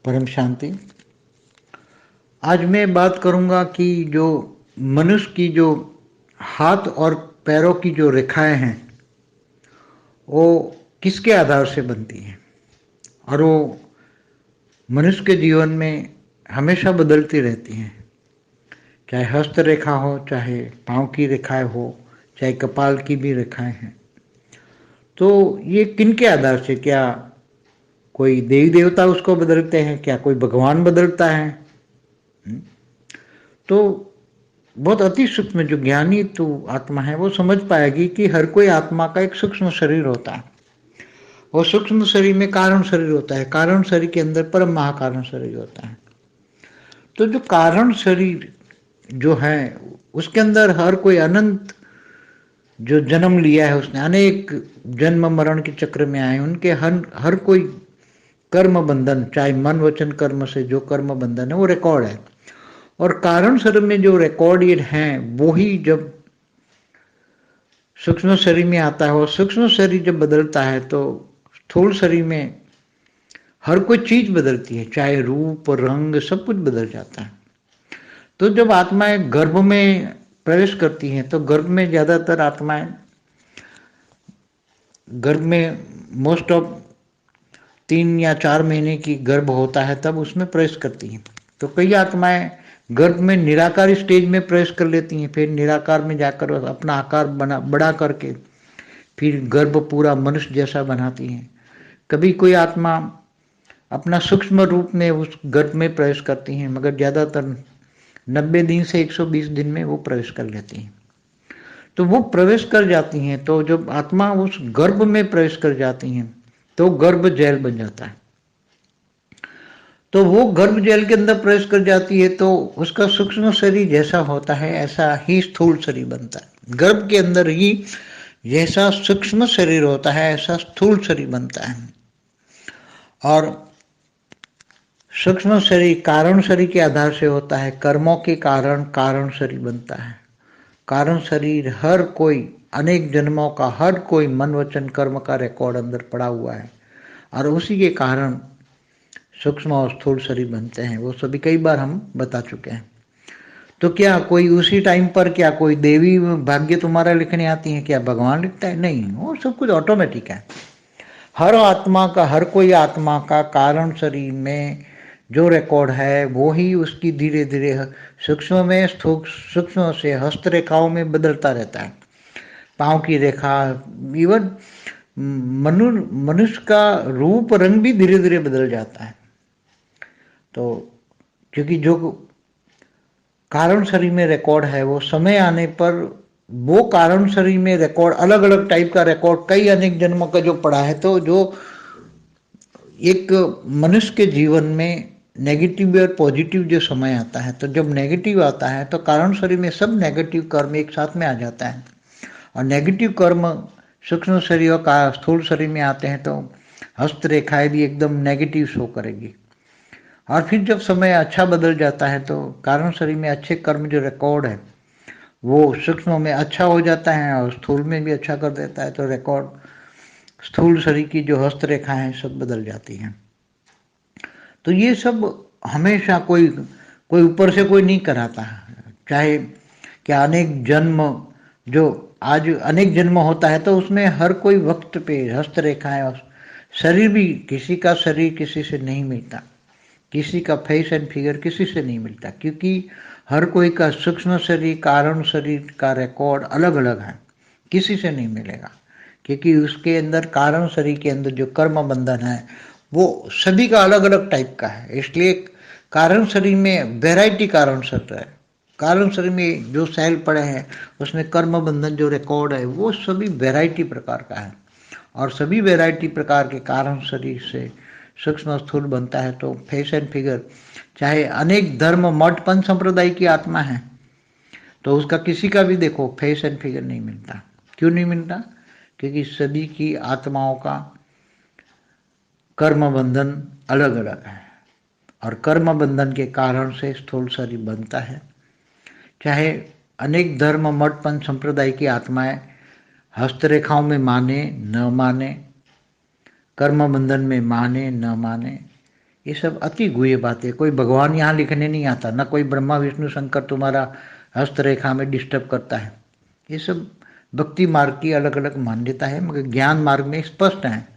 परम शांति। आज मैं बात करूंगा कि जो मनुष्य की जो हाथ और पैरों की जो रेखाएं हैं वो किसके आधार से बनती हैं और वो मनुष्य के जीवन में हमेशा बदलती रहती हैं। चाहे हस्त रेखा हो, चाहे पांव की रेखाएं हो, चाहे कपाल की भी रेखाएं हैं। तो ये किन के आधार से, क्या कोई देवी देवता उसको बदलते हैं, क्या कोई भगवान बदलता है? तो बहुत अति सूक्ष्म जो ज्ञानी तो आत्मा है वो समझ पाएगी कि हर कोई आत्मा का एक सूक्ष्म शरीर होता है और सूक्ष्म शरीर में कारण शरीर होता है, कारण शरीर के अंदर परम महाकारण शरीर होता है। तो जो कारण शरीर जो है उसके अंदर हर कोई अनंत जो जन्म लिया है, उसने अनेक जन्म मरण के चक्र में आए, उनके हर कोई कर्म बंधन, चाहे मन वचन कर्म से जो कर्म बंधन है वो रिकॉर्ड है। और कारण शरीर में जो रिकॉर्डेड हैं वो ही जब सूक्ष्म शरीर में आता है और सूक्ष्म शरीर जब बदलता है तो स्थूल शरीर में हर कोई चीज बदलती है, चाहे रूप रंग सब कुछ बदल जाता है। तो जब आत्माएं गर्भ में प्रवेश करती हैं तो गर्भ में ज्यादातर आत्माएं गर्भ में मोस्ट ऑफ 3 या 4 महीने की गर्भ होता है तब उसमें प्रवेश करती हैं। तो कई आत्माएं गर्भ में निराकार स्टेज में प्रवेश कर लेती हैं, फिर निराकार में जाकर अपना आकार बड़ा करके फिर गर्भ पूरा मनुष्य जैसा बनाती हैं। कभी कोई आत्मा अपना सूक्ष्म रूप में उस गर्भ में प्रवेश करती हैं, मगर ज्यादातर 90 दिन से 120 दिन में वो प्रवेश कर लेती हैं। तो वो प्रवेश कर जाती हैं, तो जब आत्मा उस गर्भ में प्रवेश कर जाती हैं तो गर्भ जैल बन जाता है। तो वो गर्भ जैल के अंदर प्रवेश कर जाती है तो उसका सूक्ष्म शरीर जैसा होता है ऐसा ही स्थूल शरीर बनता है। गर्भ के अंदर ही जैसा सूक्ष्म शरीर होता है ऐसा स्थूल शरीर बनता है। और सूक्ष्म शरीर कारण शरीर के आधार से होता है, कर्मों के कारण कारण शरीर बनता है। कारण शरीर हर कोई अनेक जन्मों का हर कोई मन वचन कर्म का रिकॉर्ड अंदर पड़ा हुआ है और उसी के कारण सूक्ष्म और स्थूल शरीर बनते हैं। वो सभी कई बार हम बता चुके हैं। तो क्या कोई उसी टाइम पर, क्या कोई देवी भाग्य तुम्हारा लिखने आती है, क्या भगवान लिखता है? नहीं, वो सब कुछ ऑटोमेटिक है। हर आत्मा का, हर कोई आत्मा का कारण शरीर में जो रिकॉर्ड है वो ही उसकी धीरे धीरे सूक्ष्म में सूक्ष्म से हस्त रेखाओं में बदलता रहता है। पांव की रेखा, इवन मनुष्य का रूप रंग भी धीरे धीरे बदल जाता है। तो क्योंकि जो कारण शरीर में रिकॉर्ड है वो समय आने पर वो कारण शरीर में रिकॉर्ड अलग अलग टाइप का रिकॉर्ड कई अनेक जन्मों का जो पड़ा है, तो जो एक मनुष्य के जीवन में नेगेटिव और पॉजिटिव जो समय आता है, तो जब नेगेटिव आता है तो कारण शरीर में सब नेगेटिव कर्म एक साथ में आ जाता है और नेगेटिव कर्म सूक्ष्म शरीर का स्थूल शरीर में आते हैं तो हस्त रेखाएं भी एकदम नेगेटिव शो करेगी। और फिर जब समय अच्छा बदल जाता है तो कारण शरीर में अच्छे कर्म जो रिकॉर्ड है वो सूक्ष्म में अच्छा हो जाता है और स्थूल में भी अच्छा कर देता है, तो रिकॉर्ड स्थूल शरीर की जो हस्त रेखाएं हैं सब बदल जाती हैं। तो ये सब हमेशा कोई कोई ऊपर से कोई नहीं कराता है। चाहे क्या अनेक जन्म, जो आज अनेक जन्म होता है तो उसमें हर कोई वक्त पे हस्त रेखाएं और शरीर भी, किसी का शरीर किसी से नहीं मिलता, किसी का फेस एंड फिगर किसी से नहीं मिलता, क्योंकि हर कोई का सूक्ष्म शरीर कारण शरीर का रिकॉर्ड अलग अलग है, किसी से नहीं मिलेगा। क्योंकि उसके अंदर कारण शरीर के अंदर जो कर्म बंधन है वो सभी का अलग अलग टाइप का है, इसलिए कारण शरीर में वैरायटी कारण शरीर है। कारण शरीर में जो सेल पड़े हैं उसमें कर्म बंधन जो रिकॉर्ड है वो सभी वैरायटी प्रकार का है और सभी वैरायटी प्रकार के कारण शरीर से सूक्ष्म स्थूल बनता है। तो फेस एंड फिगर, चाहे अनेक धर्म मठ पंथ संप्रदाय की आत्मा है तो उसका किसी का भी देखो फेस एंड फिगर नहीं मिलता। क्यों नहीं मिलता? क्योंकि सभी की आत्माओं का कर्म बंधन अलग अलग है और कर्म बंधन के कारण से स्थूल शरीर बनता है। चाहे अनेक धर्म मठ पंथ संप्रदाय की आत्माएं हस्तरेखाओं में माने न माने, कर्म बंधन में माने न माने, ये सब अति गुह्य बातें। कोई भगवान यहाँ लिखने नहीं आता, ना कोई ब्रह्मा विष्णु शंकर तुम्हारा हस्तरेखा में डिस्टर्ब करता है। ये सब भक्ति मार्ग की अलग अलग मान्यता है, मगर ज्ञान मार्ग में स्पष्ट है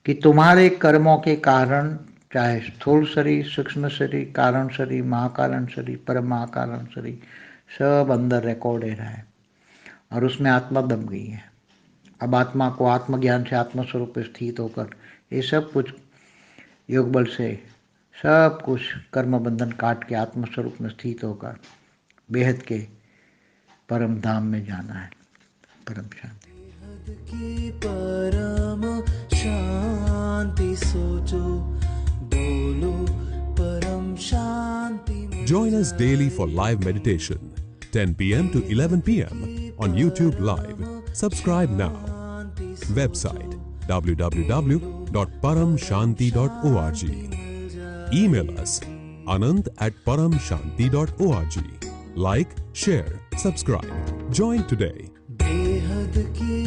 कि तुम्हारे कर्मों के कारण, चाहे स्थूल शरीर, सूक्ष्म शरीर, कारण शरीर, महाकारण शरीर, परम महाकारण शरीर, सब अंदर रिकॉर्डेड है और उसमें आत्मा दब गई है। अब आत्मा को आत्मज्ञान से आत्मस्वरूप में स्थित होकर ये सब कुछ योग बल से सब कुछ कर्म बंधन काट के आत्मस्वरूप में स्थित होकर बेहद के परम धाम में जाना है। परम शांति। की परम शांति सोचो, बोलो परम शांति। Join us daily for live meditation, 10 p.m. to 11 p.m. on YouTube Live. Subscribe now. Website www.paramshanti.org. Email us anand@paramshanti.org. Like, share, subscribe. Join today. बेहद की